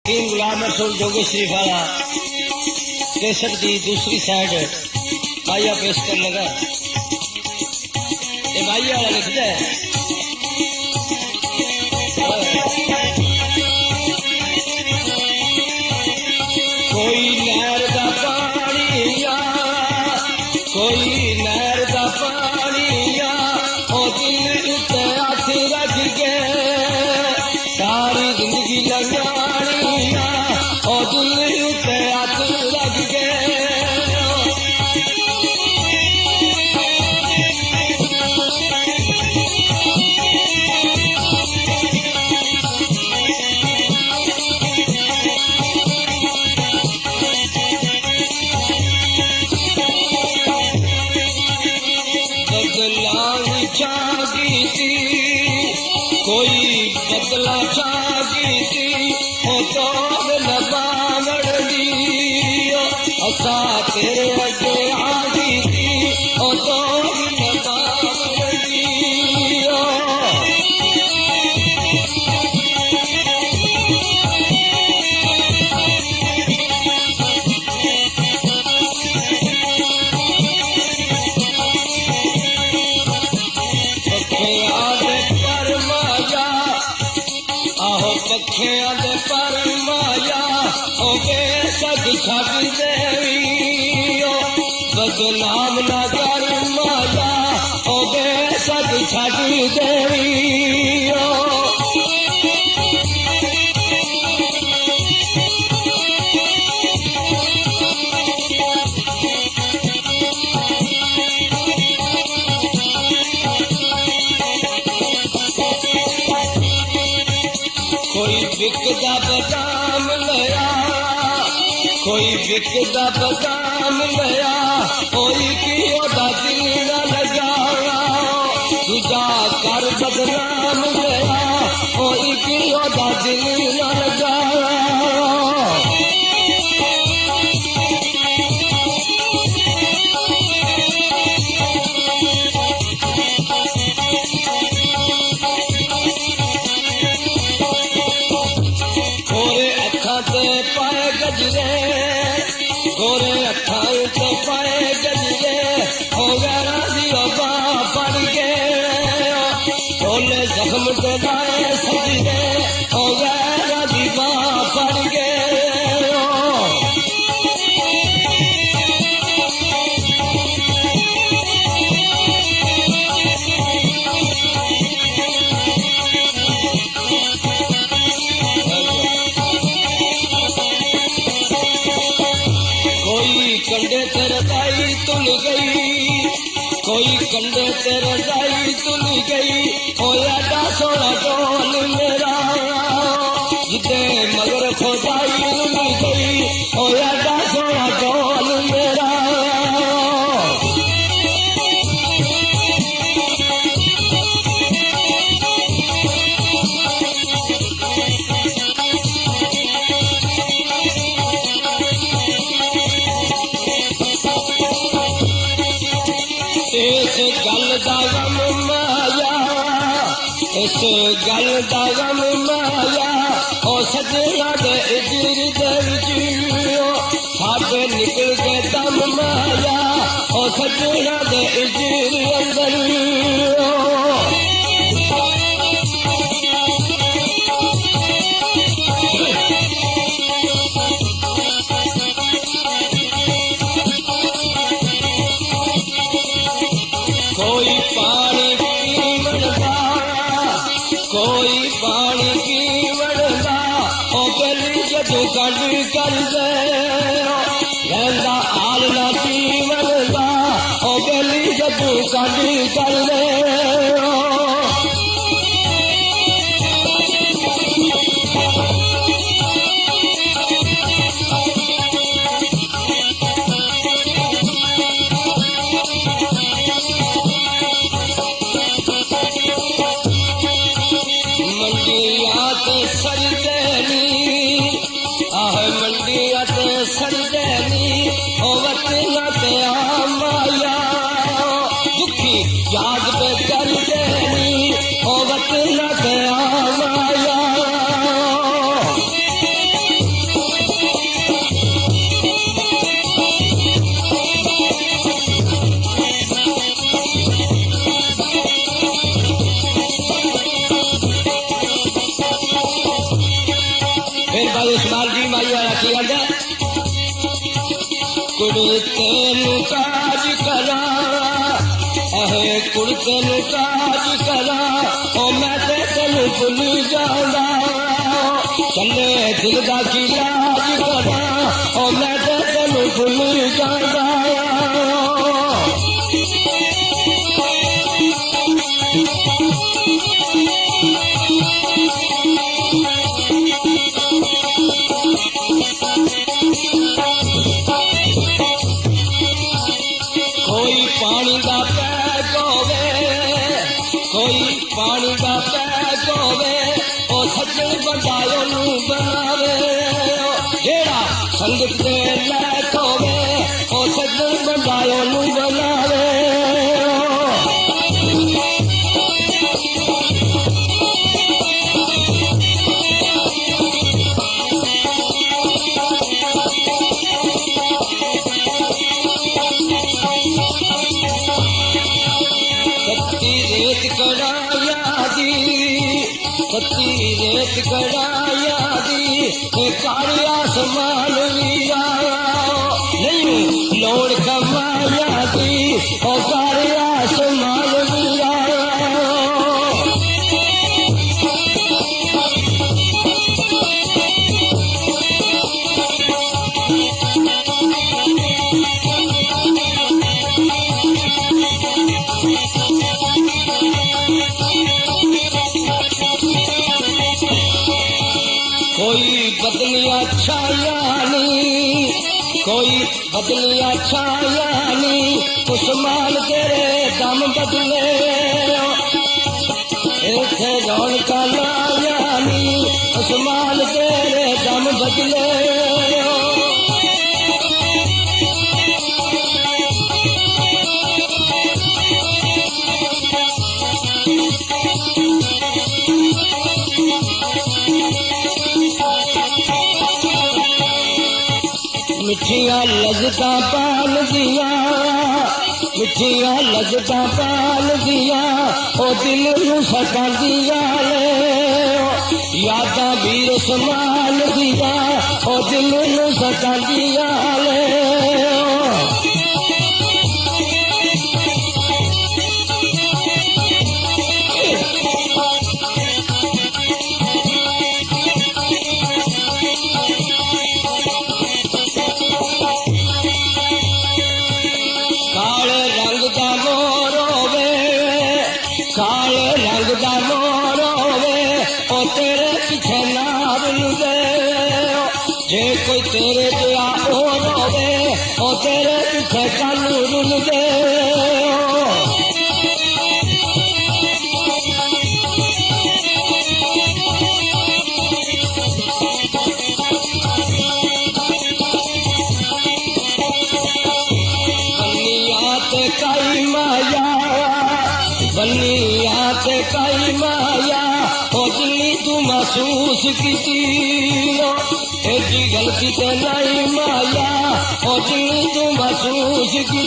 तीन गुलाम रसूल जोगेश्वरी वाला केसर की दूसरी साइड भाइया पेश कर लगा। ये भाइया वाला लिख दे। कोई नहर का पानी या कोई नहर का पानी या ओ दिल उत्ते हाथ रख के सारी जिंदगी लगानी या ओ दिल उत्ते हाथ रख के कोई बदला चागी थी हो तो लबावड़ दी असा तेरे अगे आगी थी हो तो लबावड़ दी पखियां दे पर माया ओ बेसग छड़ देवी बदनाम ना कर माया ओ बेसग छड़ देवी कोई बिकदा बदाम लया कोई बिकदा बदाम लया कोई की ओदा दिल न लगा दूजा कर बदनाम लया कोई की ओदा दिल न लगा गोरे अखा ते पाए गजरे हो गया बा पड़ गए बोले जख्म ते लाए सजरे हो गया बा पड़ गए कंडे तेरे दाई तुल गई कोई कंडे तेरे दाई तुल गई होया दा सोना टोल मेरा जिदे मगर खोदाई रुल गई होया दा सोना टोल मेरा इस गल दा गम माया इस गल दा गम माया ओ सजना दे इजर दे विच साडे निकल के दम माया ओ सजना दे इजर अंदर कोई पानी की वड़दा ओ गली जदू कट कर दे रहंदा आल ना जीवनदा ओ गली जदू कट कर दे सरदेनी ओ वतना ते आ माया दुखी याद पे फिर भाई इस्माइल जी माई वाला की आंदा कुड़ते नु काज करा कुड़ते नु काज करा ओ मैं ते तेनू भुल जांदा चले दिल दा की लाज करा ओ मैं ते तेनू भुल जांदा कोई पानी का पैक होवे कोई पानी का पैक होवे ओ सज्जन बंदा ओनू बनावे जेड़ा संगत दे लायक होवे ओ सज्जन बंदा ओनू बनावे सच्ची रेत कड़ाया दी काली आसमान भी नहीं लोड़ कमाया दी ओ काली आसमान भी कोई बदलिया छायानी कोई बदलिया छायानी उस्मान तेरे दम बदले इथे रौनक लायानी उस्मान तेरे दम बदले मिठिया लजता पाल दिया मिठिया लजता पाल दिया ओ दिल नू सटा दिया ले यादा वीर समान दिया ओ दिल नू सटा दिया ले काले रंग दा मोर होवे ओ तेरे पीछे नार लुदे जे कोई तेरे दिया और होवे ओ तेरे पीछे कानू रुलदे काई माया बनिया ते काई माया ओ दिल्ली तू महसूस की एजी गलती ते नहीं माया ओ दिल्ली तू महसूस की